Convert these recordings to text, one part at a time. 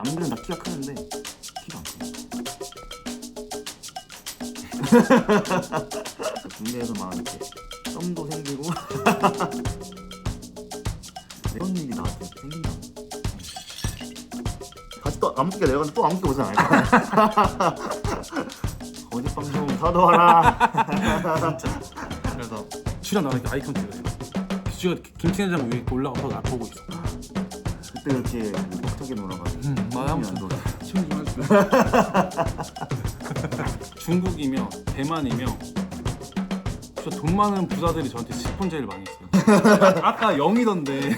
남들은 다 키가 크는데 키가 안 커요. 군대에서 막 이렇게 썸도 생기고 이런 일이 나한테 생긴다. 다시 또 아무 끼가 내려가서 또 아무 끼 오진 않을 거야. 거짓 방송 사도하라. 진짜. 그래서 출연 나오니까 아이콘 찍어요. 뷰가 김치냉장 위에 올라가서 나 보고 있어. 그때 그렇게 벅차게 놀아가지고 마음 안 돌아. 춤 좀 해주세요. 중국이며 대만이며 저 돈 많은 부자들이 저한테 스폰제를 많이 했어요. 아까 0이던데.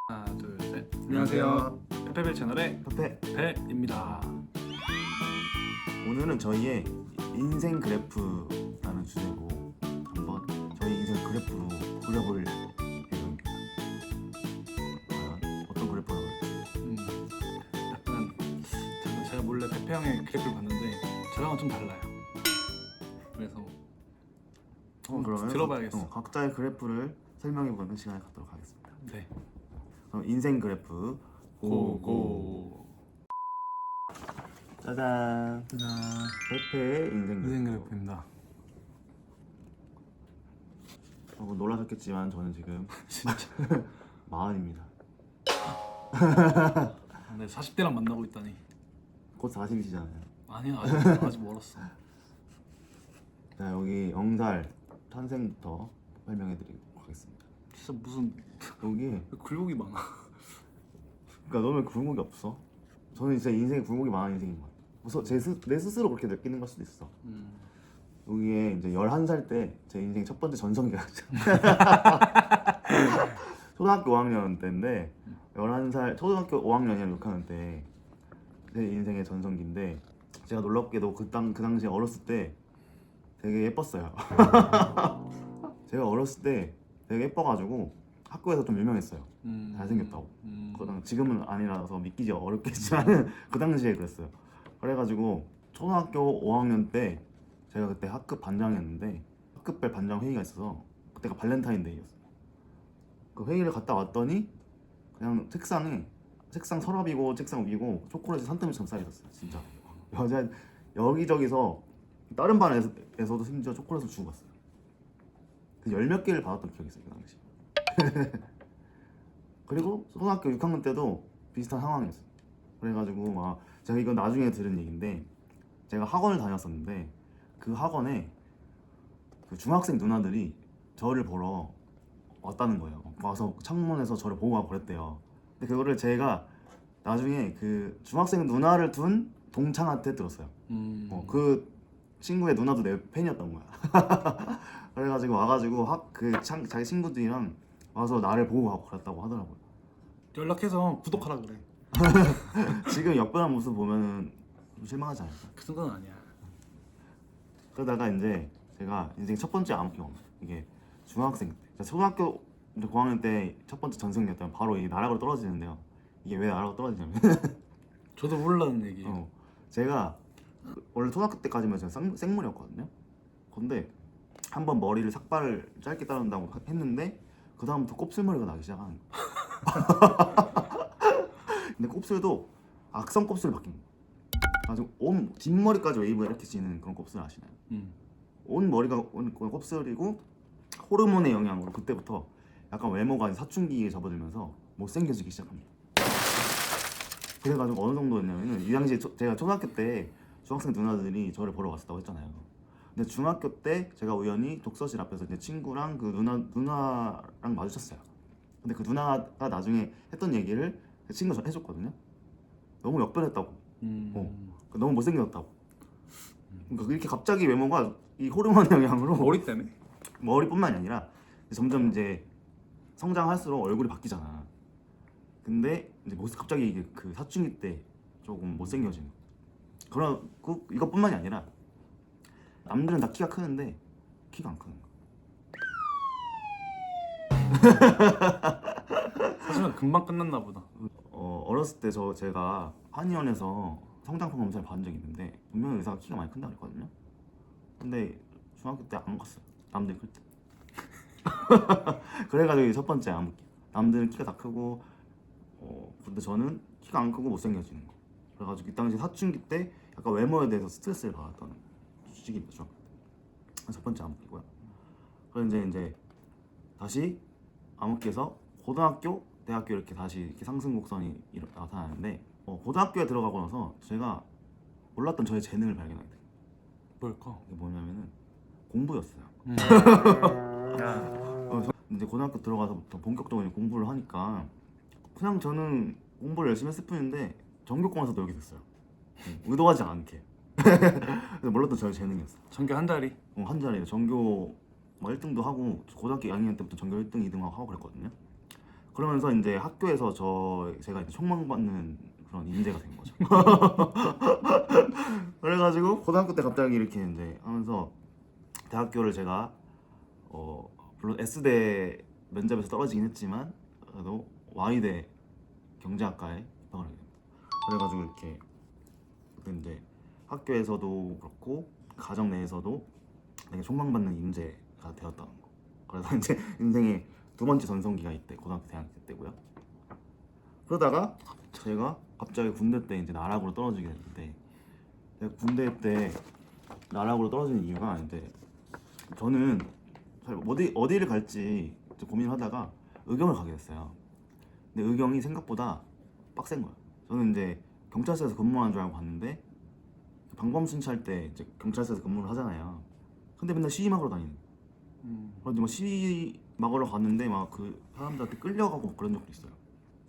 하나 둘 셋. 안녕하세요. 페페벨 채널의 페페입니다. 오늘은 저희의 인생 그래프라는 주제로 한번 저희 인생 그래프로 그려볼 예정입니다. 과연 어떤 그래프라고 할지. 약간 제가 몰래 페페 형의 그래프를 봤는데 저랑은 좀 달라요. 그래서 그러면 들어봐야겠어. 각자의 그래프를 설명해보는 시간을 갖도록 하겠습니다. 네. 그럼 인생 그래프 고고. 짜잔. 페페의 인생 그래프입니다. 놀라셨겠지만 저는 지금 진짜. 40입니다. 네, 40대랑 만나고 있다니. 곧 40이시잖아요. 아니야, 아직 멀었어. 자, 여기 영살 탄생부터 설명해드리도록 하겠습니다. 진짜 무슨 여기 굴곡이 많아. 그러니까 너는 굴곡이 없어. 저는 진짜 인생에 굴곡이 많은 인생인 것 같아. 내 스스로 그렇게 느끼는 걸 수도 있어. 여기에 이제 11살 때 제 인생 첫 번째 전성기가 초등학교 5학년 때인데 11살 초등학교 5학년이랑 6학년 때 제 인생의 전성기인데 제가 놀랍게도 그 당시에 어렸을 때 되게 예뻤어요. 제가 어렸을 때 되게 예뻐가지고 학교에서 좀 유명했어요. 잘생겼다고. 지금은 아니라서 믿기지 어렵겠지만 그 당시에 그랬어요. 그래가지고 초등학교 5학년 때 제가 그때 학급 반장이었는데 학급별 반장 회의가 있어서 그때가 발렌타인데이였어요. 그 회의를 갔다 왔더니 그냥 책상 서랍이고 책상 위고 초콜릿이 산더미처럼 쌓여있었어요. 진짜 여자 여기저기서 다른 반에서도 심지어 초콜릿을 주고 갔어요. 그래서 10몇 개를 받았던 기억이 있어요 그 당시. 그리고 초등학교 6학년 때도 비슷한 상황이었어요. 그래가지고 막 제가 이건 나중에 들은 얘기인데 제가 학원을 다녔었는데 그 학원에 그 중학생 누나들이 저를 보러 왔다는 거예요. 와서 창문에서 저를 보고 가고 그랬대요. 근데 그거를 제가 나중에 그 중학생 누나를 둔 동창한테 들었어요. 그 친구의 누나도 내 팬이었던 거야. 그래가지고 와가지고 자기 친구들이랑 와서 나를 보고 가고 그랬다고 하더라고요. 연락해서 구독하라 그래. 지금 역변한 모습 보면은 좀 실망하지 않을까? 그 정도는 아니야. 그러다가 이제 제가 인생 첫 번째 암흑 경험, 이게 중학생 때, 초등학교 9학년 때 첫 번째 전생이었다면 바로 이 나락으로 떨어지는데요. 이게 왜 나락으로 떨어지냐면 저도 몰랐는 얘기예요. 제가 원래 초등학교 때까지만 제가 생물이었거든요. 근데 한번 머리를 삭발을 짧게 자른다고 했는데 그 다음부터 곱슬머리가 나기 시작하는 거야. 근데 곱슬도 악성 곱슬이 바뀐 거야. 아주 온 뒷머리까지 웨이브가 이렇게 지는 그런 곱슬 아시나요? 온 머리가 곱슬이고 호르몬의 영향으로 그때부터 약간 외모가 사춘기에 접어들면서 못생겨지기 시작합니다. 그래가지고 어느 정도였냐면은 이 당시에 제가 초등학교 때 중학생 누나들이 저를 보러 왔었다고 했잖아요. 근데 중학교 때 제가 우연히 독서실 앞에서 이제 친구랑 그 누나랑 마주쳤어요. 근데 그 누나가 나중에 했던 얘기를 그 친구가 해줬거든요. 너무 역변했다고. 너무 못생겼다고. 그러니까 이렇게 갑자기 외모가 이 호르몬 영향으로 머리 때문에? 머리뿐만이 아니라 점점 이제 성장할수록 얼굴이 바뀌잖아. 근데 이제 갑자기 이게 그 사춘기 때 조금 못생겨지는. 그런 이것뿐만이 아니라 남들은 다 키가 크는데 키가 안 크는 거야. 사실은 금방 끝났나 보다. 어렸을 때 제가 한의원에서 성장판 검사를 받은 적이 있는데 분명히 의사가 키가 많이 큰다고 했거든요. 근데 중학교 때 안 갔어요. 남들이 클 때. 그래가지고 첫 번째 암흑기. 남들은 키가 다 크고 근데 저는 키가 안 크고 못생겨지는 거. 그래가지고 이 당시 사춘기 때 약간 외모에 대해서 스트레스를 받았던 시기입니다. 중학교 때. 첫 번째 암흑기고요. 그래서 이제 다시 암흑기에서 고등학교, 대학교 이렇게 다시 이렇게 상승 곡선이 나타나는데 고등학교에 들어가고 나서 제가 몰랐던 저의 재능을 발견하게 돼요. 뭘까? 이게 뭐냐면은 공부였어요. 이제 고등학교 들어가서부터 본격적으로 공부를 하니까 그냥 저는 공부를 열심히 했을 뿐인데 전교권에서도 여기 됐어요. 의도하지 않게. 그래서 몰랐던 저의 재능이었어요. 전교 한 달이? 한 자리에 전교 1등도 하고 고등학교 2학년 때부터 전교 1등, 2등 하고 그랬거든요. 그러면서 이제 학교에서 제가 이제 촉망받는 그런 인재가 된 거죠. 그래가지고 고등학교 때 갑자기 이렇게 이제 하면서 대학교를 제가 물론 S대 면접에서 떨어지긴 했지만 그래도 Y대 경제학과에 입학을 하게 됩니다. 그래가지고 이렇게 그때 이제 학교에서도 그렇고 가정 내에서도 되게 촉망받는 인재가 되었다는 거. 그래서 이제 인생의 두 번째 전성기가 이때 고등학교 대학교 때고요. 그러다가 제가 갑자기 군대 때 이제 나락으로 떨어지게 됐는데 군대 때 나락으로 떨어지는 이유가 이제 저는 어디를 갈지 고민을 하다가 의경을 가게 됐어요. 근데 의경이 생각보다 빡센 거야. 저는 이제 경찰서에서 근무하는 줄 알고 갔는데 방범 순찰 때 이제 경찰서에서 근무를 하잖아요. 근데 맨날 시위막으로 다니는. 그런데 막 시위막으로 갔는데 막 그 사람들한테 끌려가고 그런 적도 있어요.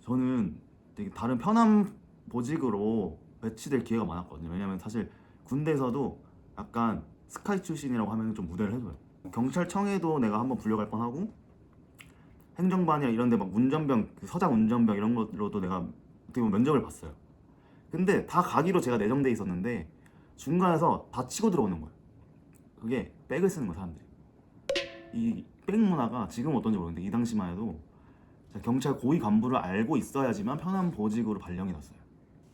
저는 되게 다른 편한 보직으로 배치될 기회가 많았거든요. 왜냐면 사실 군대에서도 약간 스카이 출신이라고 하면 좀 무대를 해줘요. 경찰청에도 내가 한번 불려갈 뻔하고 행정반이나 이런 데 막 운전병, 서장 운전병 이런 것로도 내가 어떻게 보면 면접을 봤어요. 근데 다 가기로 제가 내정돼 있었는데 중간에서 다 치고 들어오는 거예요. 그게 백을 쓰는 거예요, 사람들이. 이 백 문화가 지금 어떤지 모르겠는데 이 당시만 해도 경찰 고위 간부를 알고 있어야지만 편한 보직으로 발령이 났어요.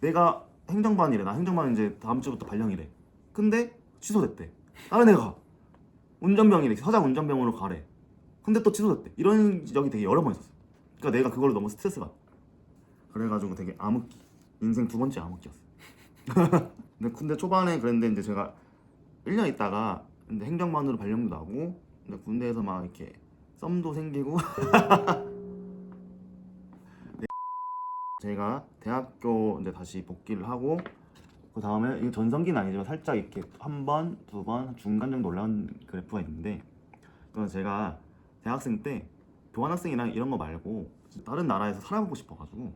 내가 행정반이래. 나 행정반 이제 다음 주부터 발령이래. 근데 취소됐대. 다른 애가 운전병이래. 서장 운전병으로 가래. 근데 또 취소됐대. 이런 적이 되게 여러 번 있었어. 그러니까 내가 그걸로 너무 스트레스 받아. 그래가지고 되게 암흑기. 인생 두 번째 암흑기였어. 근데 군대 초반에 그랬는데 이제 제가 1년 있다가 이제 행정반으로 발령도 나고 이제 군대에서 막 이렇게 썸도 생기고 제가 대학교 이제 다시 복귀를 하고 그 다음에 이 전성기는 아니지만 살짝 이렇게 한 번, 두 번 중간 정도 올라온 그래프가 있는데 그건 제가 대학생 때 교환학생이랑 이런 거 말고 다른 나라에서 살아보고 싶어가지고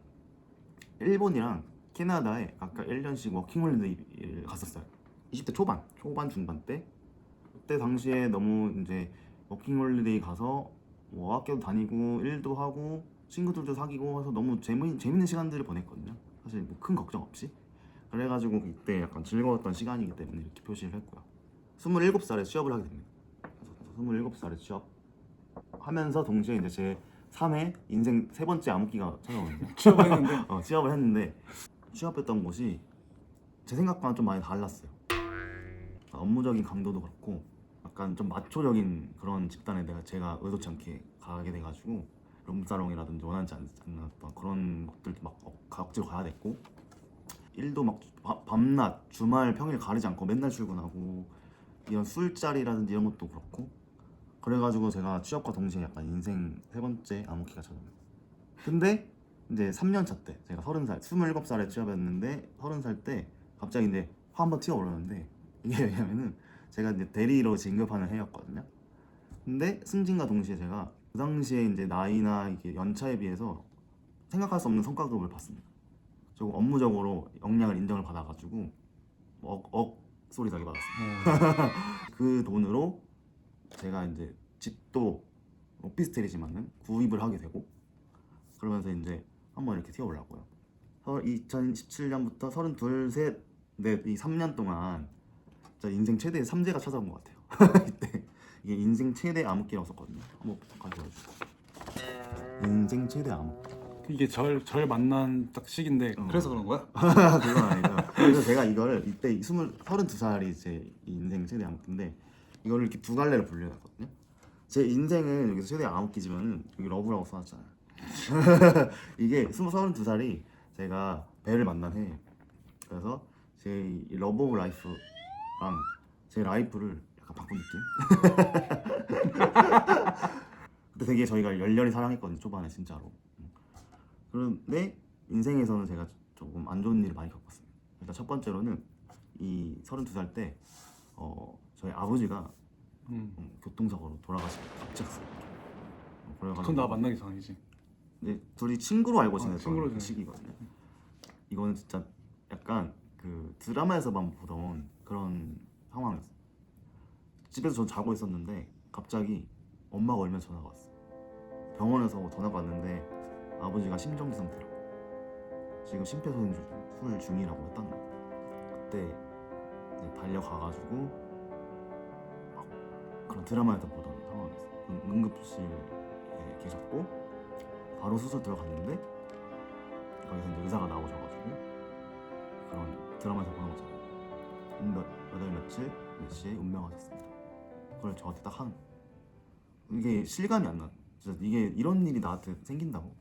일본이랑 캐나다에 각각 1년씩 워킹홀리데이를 갔었어요. 20대 초반 중반 때 그때 당시에 너무 이제 워킹홀리데이 가서 뭐 학교도 다니고 일도 하고 친구들도 사귀고 해서 너무 재밌는 시간들을 보냈거든요. 사실 뭐 큰 걱정 없이. 그래가지고 이때 약간 즐거웠던 시간이기 때문에 이렇게 표시를 했고요. 27살에 취업을 하게 됩니다. 그래서 27살에 취업하면서 동시에 이제 제 3회 인생 세 번째 암흑기가 찾아오는데 취업을 했는데 취업했던 곳이 제 생각과는 좀 많이 달랐어요. 업무적인 강도도 그렇고 약간 좀 마초적인 그런 집단에 제가 의도치 않게 가게 돼가지고 룸사롱이라든지 원하지 않았던 그런 것들도 막 억지로 가야 됐고 일도 막 밤낮 주말 평일 가리지 않고 맨날 출근하고 이런 술자리라든지 이런 것도 그렇고 그래가지고 제가 취업과 동시에 약간 인생 세 번째 암흑기가 찾아옵니다. 근데 이제 3년차 때 제가 30살 27살에 취업했는데 30살 때 갑자기 이제 화 한번 튀어오르는데 이게 왜냐면은 제가 이제 대리로 진급하는 해였거든요. 근데 승진과 동시에 제가 그 당시에 이제 나이나 이게 연차에 비해서 생각할 수 없는 성과급을 받습니다. 그리고 업무적으로 역량을 인정을 받아가지고 소리 나게 받았습니다. 그 돈으로 제가 이제 집도 오피스텔이지만은 구입을 하게 되고 그러면서 이제 한번 이렇게 튀어올랐고요. 2017년부터 32, 셋, 넷 이 3년 동안 진짜 인생 최대의 삼재가 찾아온 것 같아요. 이때 이게 인생 최대 암흑기라고 썼거든요. 한번 가져와주세요. 인생 최대 암흑기. 이게 절 만난 딱 시기인데 그래서 그런 거야? 그건 아니죠. 그래서 제가 이거를 이때 32살이 제 인생 최대 암흑기인데 이거를 이렇게 두 갈래로 분류해놨거든요. 제 인생은 여기서 최대 암흑기지만은 여기 러브라고 써놨잖아요. 이게 32살이 제가 벨을 만난 해. 그래서 제 러브 오브 라이프랑 제 라이프를 약간 바꾼 느낌? 근데 되게 저희가 열렬히 사랑했거든요, 초반에 진짜로. 그런데 인생에서는 제가 조금 안 좋은 일을 많이 겪었어요. 일단 첫 번째로는 이 32살 때 저희 아버지가 교통사고로 돌아가시고 갑작스럽게. 그건 나 만나기 전이지. 네, 둘이 친구로 알고 지냈던 친구로 그 시기거든요. 이거는 진짜 약간 그 드라마에서만 보던 그런 상황이었어요. 집에서 전 자고 있었는데 갑자기 엄마가 얼마 전화가 왔어요. 병원에서 전화가 왔는데 아버지가 심정지 상태라고, 지금 심폐소생술 중이라고 했다는 거예요. 그때 이제 달려가가지고 막 그런 드라마에서 보던 상황이었어요. 응급실에 계셨고 바로 수술 들어갔는데 거기서 이제 의사가 나오셔가지고 그런 드라마에서 보는 것처럼 몇월 며칠 몇 시에 운명하셨습니다. 그걸 저한테 딱 하는 거예요. 이게 실감이 안 나요. 진짜 이게 이런 일이 나한테 생긴다고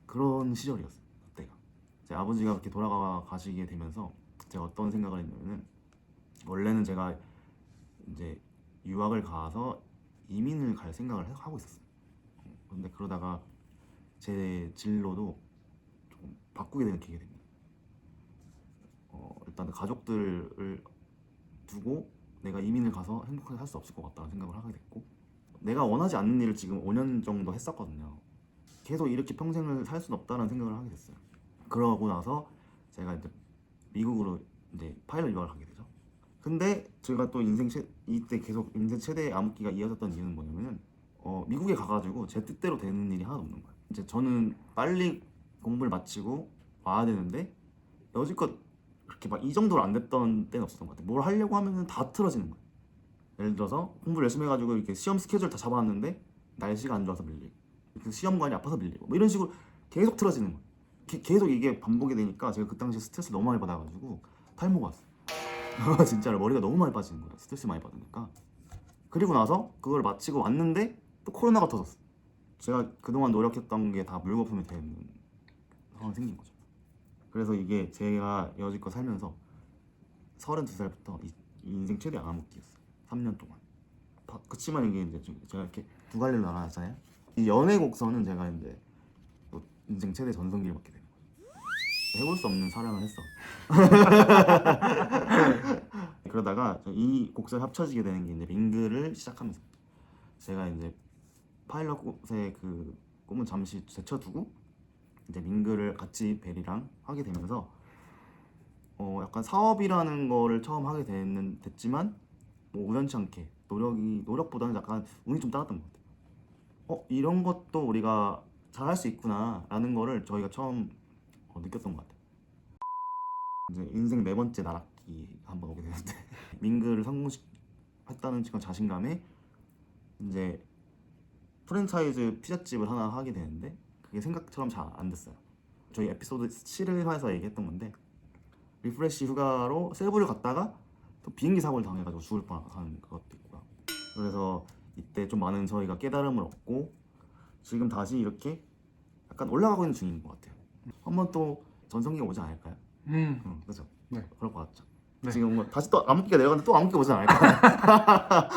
그런 시절이었어요. 그때가 제 아버지가 그렇게 돌아가시게 되면서 제가 어떤 생각을 했냐면은, 원래는 제가 이제 유학을 가서 이민을 갈 생각을 하고 있었어요. 근데 그러다가 제 진로도 조금 바꾸게 되는 계기가 됩니다. 일단 가족들을 두고 내가 이민을 가서 행복하게 살 수 없을 것 같다는 생각을 하게 됐고, 내가 원하지 않는 일을 지금 5년 정도 했었거든요. 계속 이렇게 평생을 살 수는 없다는 생각을 하게 됐어요. 그러고 나서 제가 이제 미국으로 이제 파일럿 유학을 가게 되죠. 근데 제가 또 이때 계속 인생 최대 암흑기가 이어졌던 이유는 뭐냐면은 미국에 가가지고 제 뜻대로 되는 일이 하나도 없는 거예요. 이제 저는 빨리 공부를 마치고 와야 되는데 여지껏 그렇게 막 이 정도로 안 됐던 때는 없었던 것 같아요. 뭘 하려고 하면은 다 틀어지는 거예요. 예를 들어서 공부를 열심히 해가지고 이렇게 시험 스케줄 다 잡아놨는데 날씨가 안 좋아서 밀리고, 그 시험관이 아파서 밀리고, 뭐 이런 식으로 계속 틀어지는 거예요. 계속 이게 반복이 되니까 제가 그 당시에 스트레스 너무 많이 받아가지고 탈모가 왔어요. 진짜로 머리가 너무 많이 빠지는 거예요. 스트레스 많이 받으니까. 그리고 나서 그걸 마치고 왔는데 또 코로나가 터졌어. 제가 그동안 노력했던 게 다 물거품이 되는 상황이 생긴 거죠. 그래서 이게 제가 여지껏 살면서 32살부터 인생 최대 암흑기였어요. 3년 동안. 그치만 이게 이제 제가 이렇게 두 갈래로 나눠놨잖아요. 이 연애 곡선은 제가 이제 또 인생 최대 전성기를 맞게 되는 거예요. 해볼 수 없는 사랑을 했어. 그러다가 이 곡선이 합쳐지게 되는 게 이제 링그를 시작하면서, 제가 이제 파일럿의 그 꿈은 잠시 제쳐두고 이제 링그를 같이 벨이랑 하게 되면서 약간 사업이라는 거를 처음 하게 됐지만 뭐 우연치 않게 노력보다는 약간 운이 좀 따랐던 것 같아요. 이런 것도 우리가 잘할 수 있구나 라는 거를 저희가 처음 느꼈던 것 같아요. 이제 인생 4번째 나락기 한번 오게 되는데 민그를 성공했다는 그런 자신감에 이제 프랜차이즈 피자집을 하나 하게 되는데 그게 생각처럼 잘 안 됐어요. 저희 에피소드 7회에서 얘기했던 건데, 리프레시 휴가로 세부를 갔다가 또 비행기 사고를 당해가지고 죽을 뻔한 것도 있고요. 그래서 이때 좀 많은 저희가 깨달음을 얻고 지금 다시 이렇게 약간 올라가고 있는 중인 것 같아요. 한번 또 전성기가 오지 않을까요? 그렇죠. 네. 그럴 것 같죠. 네. 지금 뭔가 다시 또 암흑기가 내려가는데 또 암흑기가 오지 않을까?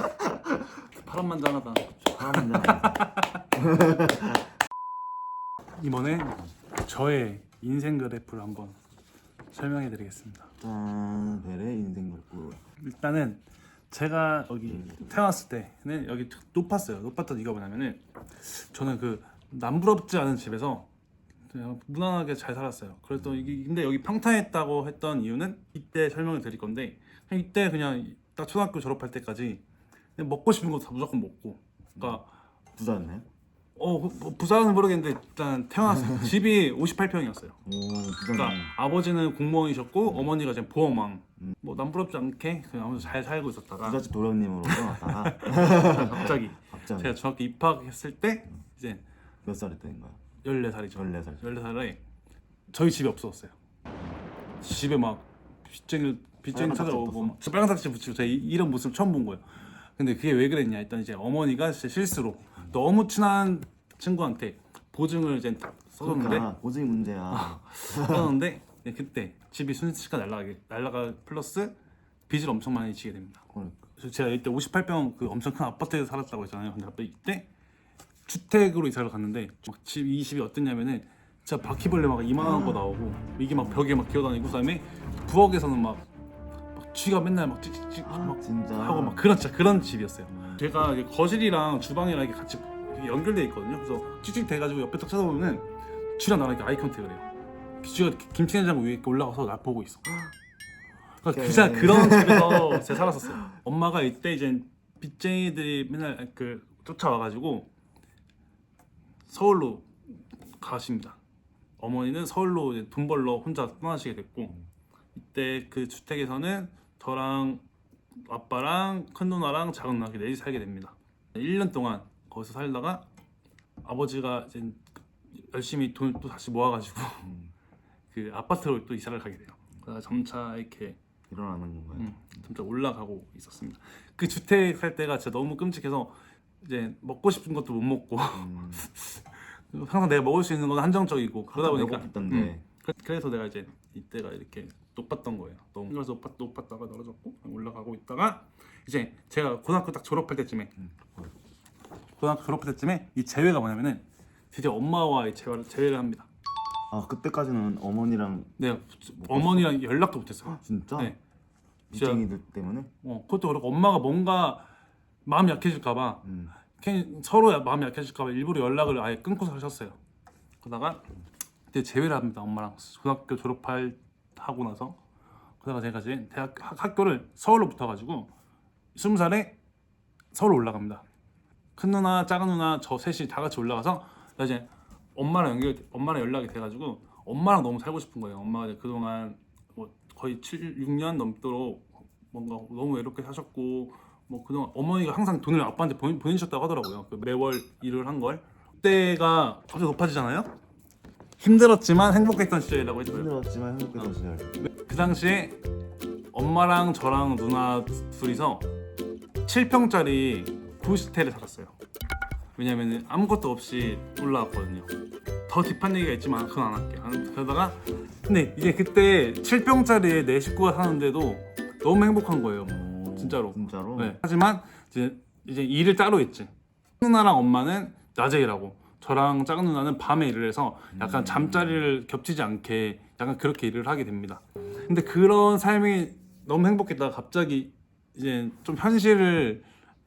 파란만장하다. 파란만장. 이번에 저의 인생그래프를 한번 설명해드리겠습니다. 짠, 벨의 인생그래프. 일단은 제가 여기 태어났을 때는 여기 높았어요. 높았던 이유가 뭐냐면은 저는 그 남부럽지 않은 집에서 그냥 무난하게 잘 살았어요. 그래서 근데 여기 평탄했다고 했던 이유는 이때 설명을 드릴 건데, 그냥 이때 그냥 딱 초등학교 졸업할 때까지 그냥 먹고 싶은 거 다 무조건 먹고, 그러니까 부자였나요? 부자는 모르겠는데 일단 태어났어요. 집이 58평이었어요. 오, 부자네. 그러니까 아버지는 공무원이셨고 어머니가 이제 보험왕. 뭐 남부럽지 않게 그냥 아무튼 잘 살고 있었다가 부잣집 도련님으로 떠났다가 갑자기 제가 중학교 입학했을 때 이제 몇 살에 때인 거야? 14살이죠. 14살. 14살에 저희 집이 없어졌어요. 집에 막 빚쟁이 찾아오고 막 빨간 닥지 붙이고 제 이런 모습 처음 본 거예요. 근데 그게 왜 그랬냐 했더니 이제 어머니가 진짜 실수로 너무 친한 친구한테 보증을 이제 딱 써줬는데 보증이 문제야. 써줬는데 그때 집이 순식간 날라가 플러스 빚을 엄청 많이 지게 됩니다. 그래서 제가 이때 58평 그 엄청 큰 아파트에서 살았다고 했잖아요. 근데 이때 주택으로 이사를 갔는데 이 집이 어땠냐면은 진짜 바퀴벌레 막 이만한 거 나오고 이게 막 벽에 막 기어다니고 그다음에 부엌에서는 막 쥐가 맨날 막 찍찍찍 막 진짜 하고 막 그런 집이었어요. 제가 이게 거실이랑 주방이랑 이렇게 같이 연결돼 있거든요. 그래서 찍찍 돼가지고 옆에 딱 쳐다보면은 쥐랑 나랑 이렇게 아이 컨택을 해요. 쥐가 김치냉장고 위에 이렇게 올라가서 날 보고 있어. 그러니까 진짜 그런 집에서 제가 살았었어요. 엄마가 이때 이제 빚쟁이들이 맨날 그 쫓아와가지고 서울로 가십니다. 어머니는 서울로 이제 돈 벌러 혼자 떠나시게 됐고 이때 그 주택에서는 저랑 아빠랑 큰 누나랑 작은 누나 넷이 살게 됩니다. 1년 동안 거기서 살다가 아버지가 이제 열심히 돈을 또 다시 모아가지고 그 아파트로 또 이사를 가게 돼요. 그래서 점차 이렇게 일어나는 건가요? 점차 올라가고 있었습니다. 그 주택 살 때가 진짜 너무 끔찍해서 이제 먹고 싶은 것도 못 먹고 항상 내가 먹을 수 있는 건 한정적이고 그러다 보니까 그래서 내가 이제 이때가 이렇게 높았던 거예요. 너무 그래서 높았다가 떨어졌고 올라가고 있다가 이제 제가 고등학교 딱 졸업할 때쯤에 이 재회가 뭐냐면은 드디어 엄마와의 재회를 합니다. 아 그때까지는 어머니랑 어머니랑 연락도 못했어요. 진짜? 네. 빚쟁이들 때문에? 그것도 그렇고 엄마가 뭔가 마음이 약해질까봐 서로 마음이 약해질까봐 일부러 연락을 아예 끊고 사셨어요. 그러다가 이제 재회를 합니다. 엄마랑 고등학교 하고 나서 그러다가 제가 이제 학교를 서울로 붙어가지고 20살에 서울 올라갑니다. 큰 누나, 작은 누나 저 셋이 다 같이 올라가서 이제 엄마랑 연락이 돼가지고 엄마랑 너무 살고 싶은 거예요. 엄마가 이제 그동안 뭐 거의 6년 넘도록 뭔가 너무 외롭게 사셨고 뭐 그동안 어머니가 항상 돈을 아빠한테 보내주셨다고 하더라고요. 그 매월 일을 한 걸. 그때가 갑자기 높아지잖아요. 힘들었지만 행복했던 시절이라고 했어요. 힘들었지만 행복했던 시절. 그 당시에 엄마랑 저랑 누나 둘이서 7평짜리 도시텔에 살았어요. 왜냐면 아무것도 없이 올라왔거든요. 더 딥한 얘기가 있지만 그건 안 할게요. 그러다가 근데 이제 그때 7평짜리에 내 식구가 사는데도 너무 행복한 거예요. 진짜로. 네. 하지만 이제 일을 따로 했지. 누나랑 엄마는 낮에 일하고 저랑 작은 누나는 밤에 일을 해서 약간 잠자리를 겹치지 않게 약간 그렇게 일을 하게 됩니다. 근데 그런 삶이 너무 행복했다가 갑자기 이제 좀 현실을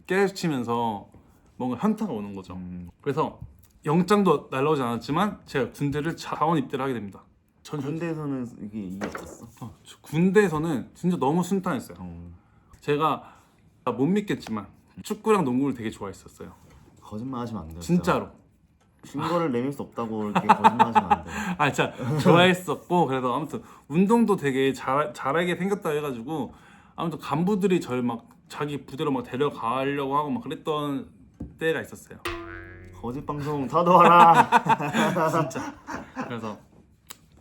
깨우치면서 뭔가 현타가 오는 거죠. 그래서 영장도 날라오지 않았지만 제가 군대를 자원 입대를 하게 됩니다. 군대에서는 이게 있었어? 군대에서는 진짜 너무 순탄했어요. 제가 못 믿겠지만 축구랑 농구를 되게 좋아했었어요. 거짓말 하시면 안 돼요. 진짜로. 증거를 내밀 수 없다고 이렇게 거짓말 하시면 안 돼요. 아 진짜 좋아했었고 그래서 아무튼 운동도 되게 잘하게 생겼다 해가지고 아무튼 간부들이 저를 막 자기 부대로 막 데려가려고 하고 막 그랬던 때가 있었어요. 거짓 방송 다도와라. 진짜. 그래서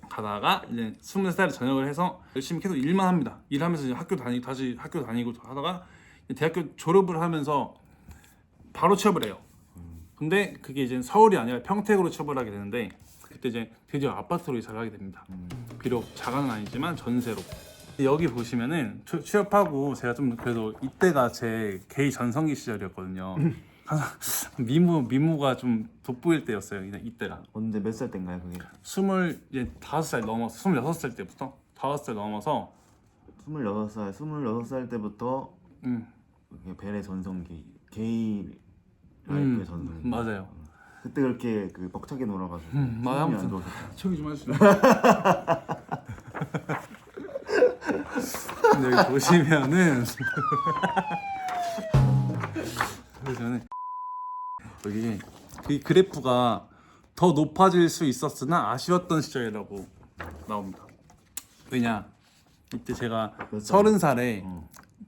가다가 이제 23살에 전역을 해서 열심히 계속 일만 합니다. 일하면서 이제 다시 학교 다니고 하다가 대학교 졸업을 하면서 바로 취업을 해요. 근데 그게 이제 서울이 아니라 평택으로 취업을 하게 되는데 그때 이제 드디어 아파트로 이사를 하게 됩니다. 비록 자가는 아니지만 전세로. 여기 보시면은 취업하고 제가 좀 그래도 이때가 제 게이 전성기 시절이었거든요. 미모가 좀 돋보일 때였어요. 이때가. 언제 몇 살 때인가요 그게? 25살 넘어서 26살 때부터 5살 넘어서 26살 때부터 벨의 전성기, 게이 라이프의 전성기. 맞아요. 그때 그렇게 그 벅차게 놀아가지고 맞아. 아무튼 안 저기 좀 하시죠. 근데 여기 보시면은 여기 그 그래프가 더 높아질 수 있었으나 아쉬웠던 시절이라고 나옵니다. 왜냐 이때 제가 30살에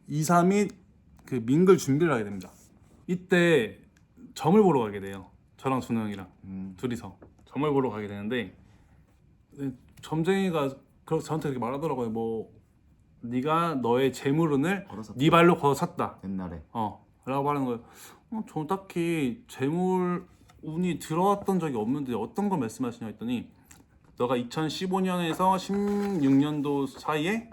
2, 3일 그 민글 준비를 하게 됩니다. 이때 점을 보러 가게 돼요. 저랑 준호 형이랑 둘이서 점을 보러 가게 되는데 점쟁이가 저한테 이렇게 말하더라고요. 뭐 네가 너의 재물운을 네 발로 걷어 찼다. 옛날에. 라고 하는 거예요. 저는 딱히 재물운이 운이 들어왔던 적이 없는데 어떤 걸 말씀하시냐 했더니 너가 2015년에서 16년도 사이에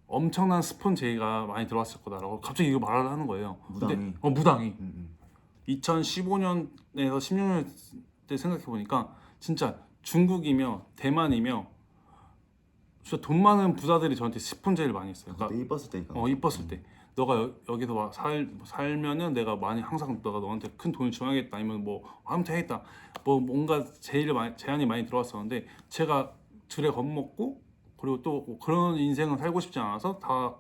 엄청난 스폰 제의가 많이 들어왔을 거다라고 갑자기 이거 말을 하는 거예요. 무당이. 근데, 무당이. 2015년에서 16년 때 생각해 보니까 진짜 중국이며 대만이며 진짜 돈 많은 부자들이 저한테 스폰 제의를 많이 했어요. 그때 이뻤을 때니까. 이뻤을 때. 너가 여기서 막 살면은 내가 많이 항상 너가 너한테 큰 돈을 줘야겠다 아니면 뭐 아무튼 해야겠다 뭐 뭔가 제안이 많이 들어왔었는데 제가 들에 겁먹고 그리고 또 그런 인생을 살고 싶지 않아서 다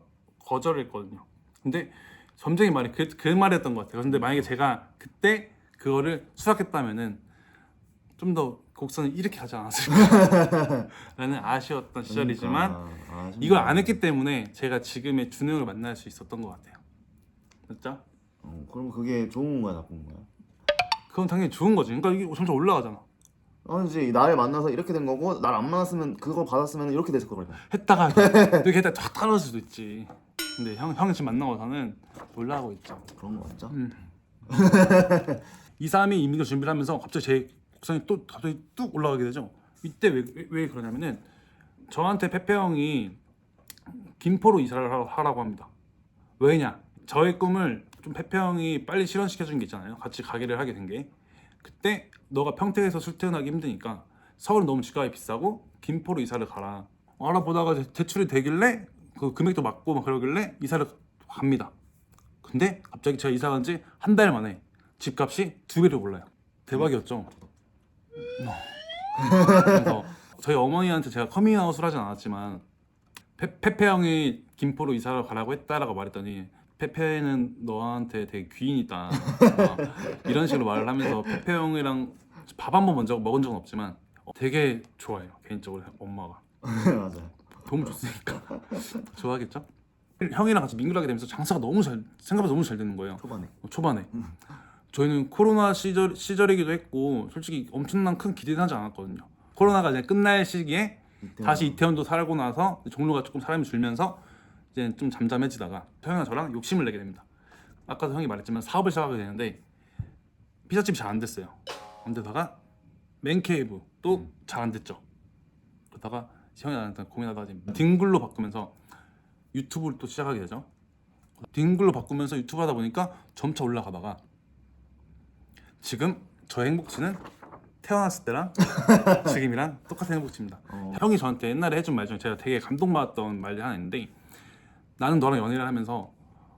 거절했거든요. 근데 점쟁이 말이 그 말이었던 것 같아요. 근데 만약에 제가 그때 그거를 수락했다면은 좀 더 곡선을 이렇게 하지 않았을까 라는 아쉬웠던 시절이지만 이걸 안 했기 때문에 제가 지금의 준영을 만날 수 있었던 것 같아요. 맞죠? 그럼 그게 좋은 거야 나쁜 거야? 그건 당연히 좋은 거지. 그러니까 이게 점점 올라가잖아. 아니지, 나를 만나서 이렇게 된 거고 날 안 만났으면 그거 받았으면 이렇게 됐을 거거든. 했다가 이렇게 했다가 쫙 떨어질 수도 있지. 근데 형이 지금 만나고서는 올라가고 있죠. 그런 거 맞죠? 2, 3이 이민을 준비를 하면서 갑자기 제 곡선이 또 갑자기 뚝 올라가게 되죠. 이때 왜 그러냐면은 저한테 페페 형이 김포로 이사를 하라고 합니다. 왜냐? 저의 꿈을 좀 페페 형이 빨리 실현시켜준 게 있잖아요. 같이 가게를 하게 된 게. 그때 너가 평택에서 출퇴근하기 힘드니까 서울은 너무 집값이 비싸고 김포로 이사를 가라. 알아보다가 대출이 되길래 그 금액도 맞고 막 그러길래 이사를 갑니다. 근데 갑자기 제가 이사 간 지 한 달 만에 집값이 2배로 올라요. 대박이었죠. 그래서 저희 어머니한테 제가 커밍아웃을 하진 않았지만 페페 형이 김포로 이사를 가라고 했다라고 말했더니 페페는 너한테 되게 귀인이다 이런 식으로 말을 하면서 페페 형이랑 밥 한 번 먼저 먹은 적은 없지만 되게 좋아해요. 개인적으로 엄마가 맞아요. 도움 줬으니까 좋아하겠죠? 형이랑 같이 민글하게 되면서 장사가 생각보다 너무 잘 되는 거예요. 초반에 저희는 코로나 시절이기도 했고 솔직히 엄청난 큰 기대는 하지 않았거든요. 코로나가 이제 끝날 시기에 다시 이태원도 살고 나서 종로가 조금 사람이 줄면서 이제 좀 잠잠해지다가 형이랑 저랑 욕심을 내게 됩니다. 아까도 형이 말했지만 사업을 시작하게 되는데 피자집이 잘 안 됐어요. 안 되다가 맨케이브 또 잘 안 됐죠. 그러다가 형이 나한테 고민하다가 딩글로 바꾸면서 유튜브를 또 시작하게 되죠. 딩글로 바꾸면서 유튜브 하다 보니까 점차 올라가다가 지금 저의 행복치는 태어났을 때랑 지금이랑 똑같은 행복치입니다. 형이 저한테 옛날에 해준 말 중에 제가 되게 감동받았던 말이 하나 있는데 나는 너랑 연애를 하면서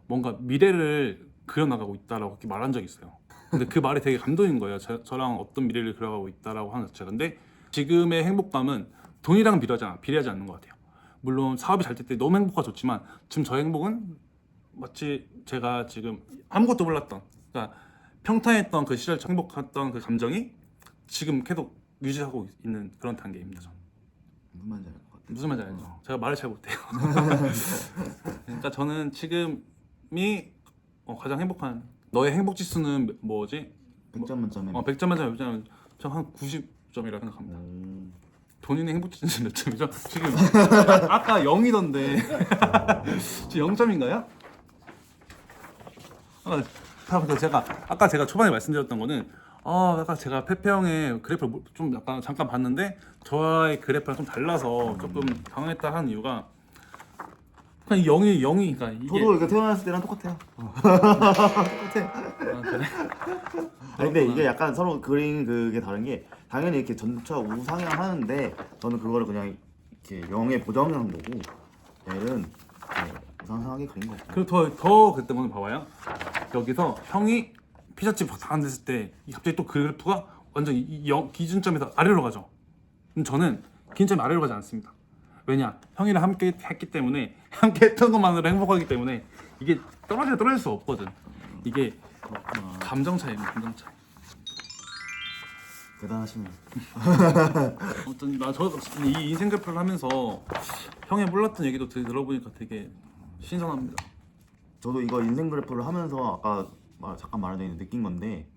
뭔가 미래를 그려나가고 있다라고 그렇게 말한 적이 있어요. 근데 그 말이 되게 감동인 거예요. 저랑 어떤 미래를 그려가고 있다라고 하는 자체가. 근데 지금의 행복감은 돈이랑 비례하지 않는 것 같아요. 물론 사업이 잘 될 때 너무 행복가 좋지만 지금 저의 행복은 마치 제가 지금 아무것도 몰랐던 그러니까 평탄했던 그 시절 행복했던 그 감정이 지금 계속 유지하고 있는 그런 단계입니다. 저는. 무슨 말인지 알 것 같아요. 무슨 말인지 알죠? 제가 말을 잘 못해요. 그러니까 저는 지금이 가장 행복한 너의 행복 지수는 뭐지? 100점 만점에 100점 만점에 저한 90점이라 생각합니다. 본인의 행복 지수는 몇 점이죠? 지금 아까 0이던데 지금 0점인가요? 아까 제가 초반에 말씀드렸던 거는 아까 제가 페페 형의 그래프를 좀 약간 잠깐 봤는데 저의 그래프랑 좀 달라서 조금 당황했다 하는 이유가 그냥 0이 그러니까 이게 저도 이렇게 태어났을 때랑 똑같아요. 똑같아. 그래? 아니 근데 이게 약간 서로 그린 그게 다른 게 당연히 이렇게 전차 우상향 하는데 저는 그거를 그냥 이렇게 0에 보정한 거고 얘는 우상향하게 그린 거고. 그리고 더 그랬던 거는 봐봐요. 여기서 형이 피자집 다 안 됐을 때 갑자기 또 그 그래프가 완전 기준점에서 아래로 가죠. 근데 저는 기준점이 아래로 가지 않습니다. 왜냐? 형이랑 함께 했기 때문에 함께 했던 것만으로 행복하기 때문에 이게 떨어질 수 없거든. 이게 감정 차이입니다. 감정 차이. 대단하시네요. 아무튼 이 인생 그래프를 하면서 형의 몰랐던 얘기도 들어보니까 되게 신선합니다. 저도 이거 인생 그래프를 하면서 아까 잠깐 말한 느낀 건데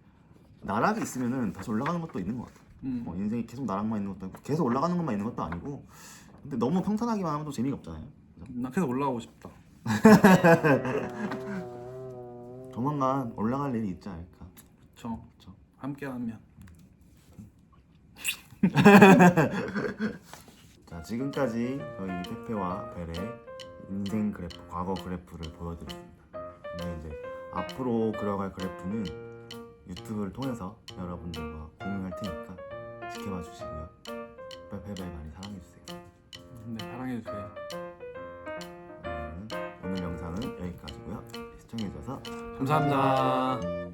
나락이 있으면은 다시 올라가는 것도 있는 것 같아요. 인생이 계속 나락만 있는 것도 아니고 계속 올라가는 것만 있는 것도 아니고 근데 너무 평탄하기만 하면 또 재미가 없잖아요. 나 계속 올라가고 싶다. 조만간 올라갈 일이 있지 않을까. 그렇죠. 함께하면. 자, 지금까지 저희 페페와 벨의 인생 그래프, 과거 그래프를 보여드렸습니다. 근데 이제 앞으로 그려갈 그래프는 유튜브를 통해서 여러분들과 공유할 테니까 지켜봐 주시고요. 페페벨 많이 사랑해주세요. 네, 사랑해주세요. 오늘 영상은 여기까지고요. 시청해주셔서 감사합니다.